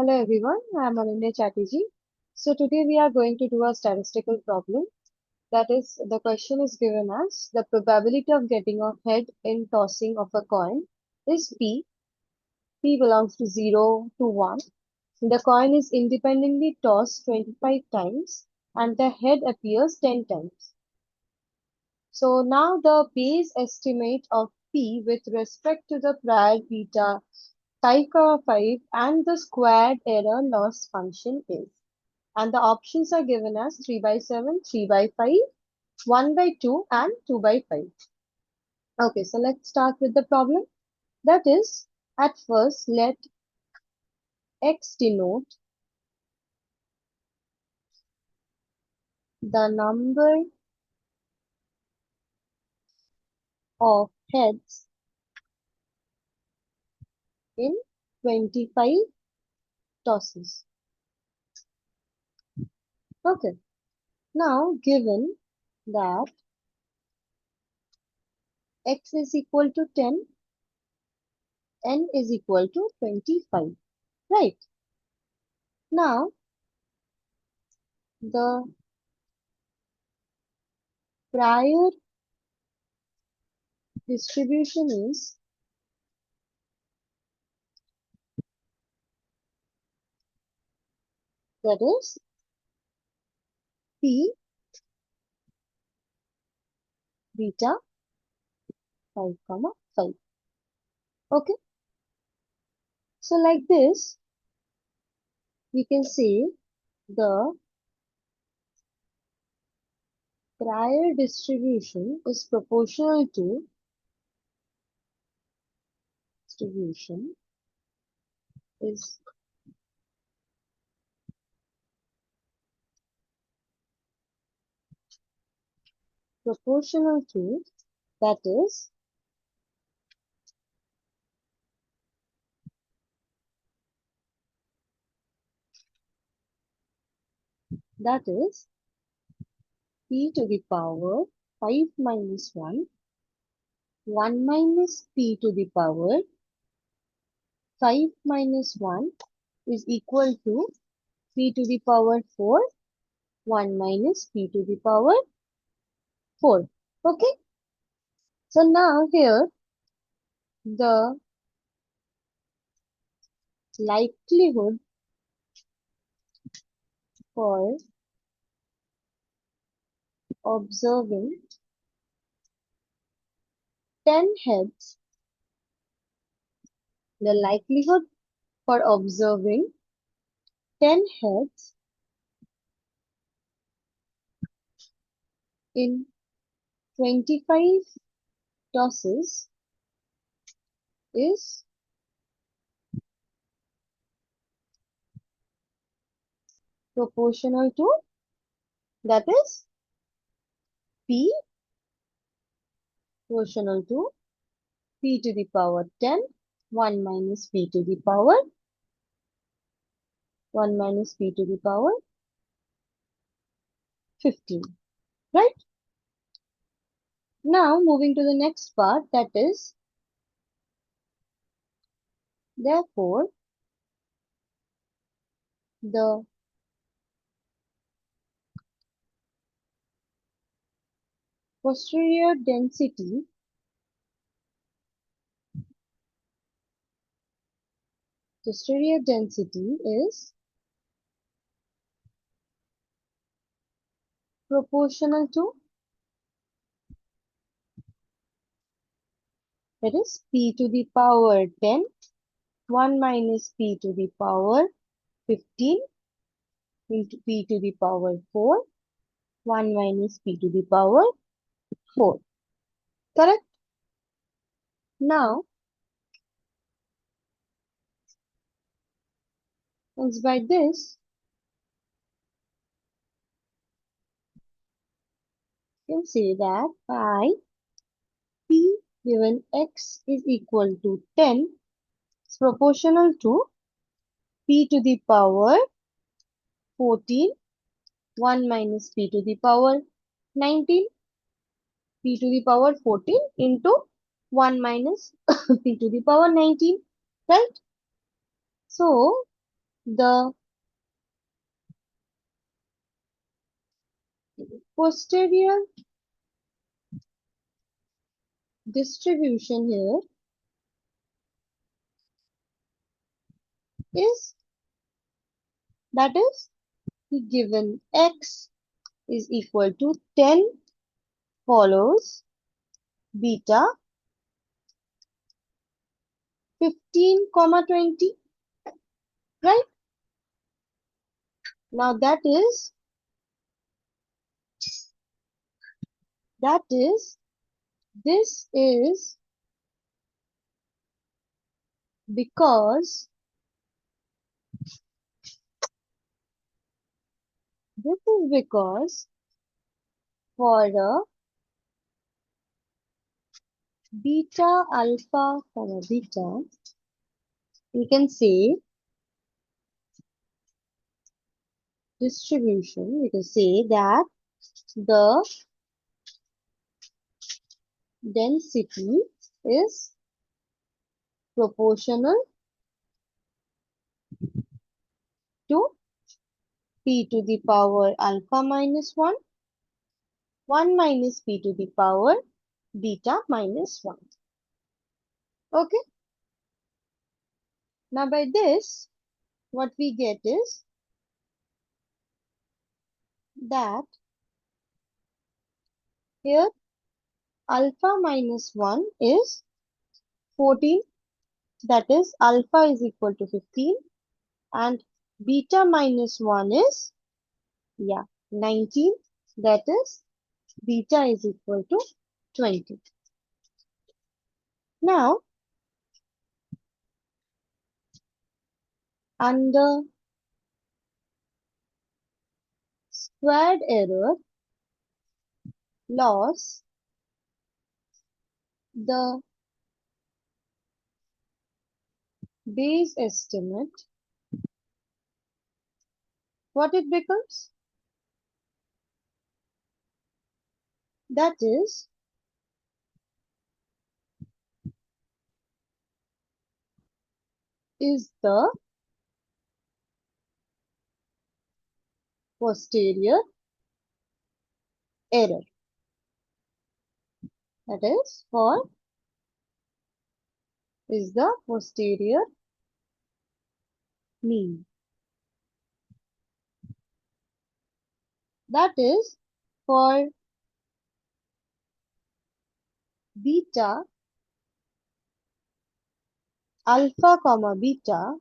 Hello everyone, I am Ananya Chatterjee. So today we are going to do a statistical problem. That is, the question is given as the probability of getting a head in tossing of a coin is P. P belongs to 0 to 1. The coin is independently tossed 25 times and the head appears 10 times. So now the base estimate of P with respect to the prior beta 5, and the squared error loss function is. And the options are given as 3 by 7, 3 by 5, 1 by 2 and 2 by 5. Okay, so let's start with the problem. That is, at first let x denote the number of heads in 25 tosses. Okay, now given that x is equal to 10, n is equal to 25, right? Now the prior distribution is that is P beta 5 comma 5. Okay, so like this we can say the prior distribution is proportional to distribution is proportional to, that is p to the power 5 minus 1, 1 minus p to the power 5 minus 1 is equal to p to the power 4, 1 minus p to the power 4. Okay, so now here the likelihood for observing 10 heads, the likelihood for observing 10 heads in 25 tosses is proportional to, that is P proportional to P to the power 10, 1 minus P to the power 1 minus P to the power 15, right? Now moving to the next part, that is, therefore, the posterior density is proportional to, that is P to the power 10, 1 minus P to the power 15 into P to the power 4, 1 minus P to the power 4. Correct? Now, hence by this, you can say that by P given X is equal to 10 is proportional to P to the power 14, 1 minus P to the power 19, P to the power 14 into 1 minus P to the power 19, right? So, The posterior distribution here is, that is, given x is equal to 10 follows beta 15 comma 20, right? Now this is because for a beta alpha comma beta, we can say distribution, we can say that the density is proportional to p to the power alpha minus 1, 1 minus p to the power beta minus 1. Okay. Now by this, what we get is that here alpha minus 1 is 14, that is alpha is equal to 15, and beta minus 1 is, 19, that is beta is equal to 20. Now, under squared error loss, the base estimate, what it becomes? That is the posterior error. That is the posterior mean. That is for beta alpha comma beta,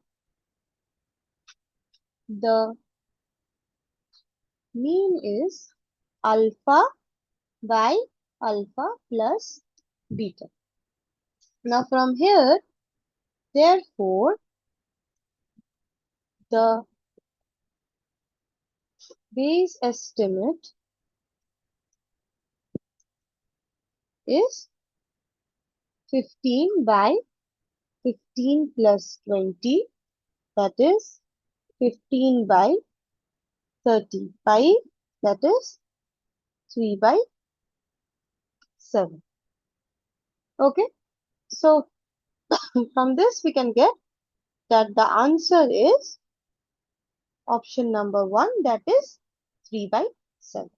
the mean is alpha by alpha plus beta. Now from here, therefore, the base estimate is 15 by 15 plus 20, that is 15 by 35, that is 3 by 7. Okay, so from this we can get that the answer is option number 1, that is 3 by 7.